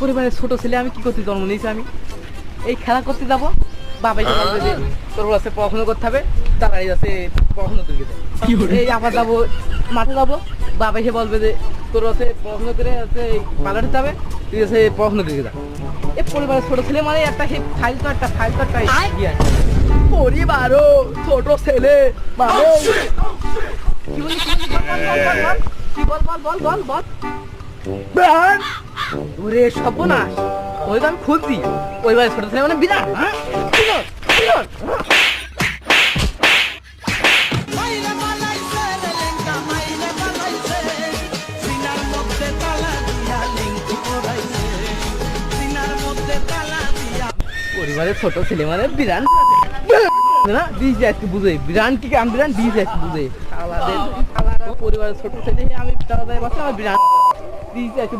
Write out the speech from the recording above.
পরিবারের ছোট ছেলে আমি কি করতে জন্ম নিয়েছি আমি এই খেলা করতে যাবো বাবা এসে বলবে যে তোর কাছে পড়াশোনা করতে হবে তাড়াতাড়ি যাচ্ছে পড়াশোনা করে দেয় এই আবার যাবো মাঠে যাবো বাবা এসে বলবে যে তোর কাছে পড়াশোনা করে হচ্ছে পালাতে যাবে তুই হচ্ছে পড়াশোনা করে যা এই পরিবারের ছোট ছেলে মানে একটা সেই ফাইল তো একটা পরিবারও ছোট ছেলে মানে কি বলি কি বল ওরে সর্বনাশ ওই তো আমি খুঁজছি ওই বাড়ি ছোট ছেলে মানে বিরাট পরিবারের ছোট ছেলে মানে বিরান না দিয়েছে একটু বুঝে বিরান কি আমি বিরান দিয়েছে একটু বুঝে পরিবারের ছোট ছেলে আমি আমার বিরান দিয়েছে একটু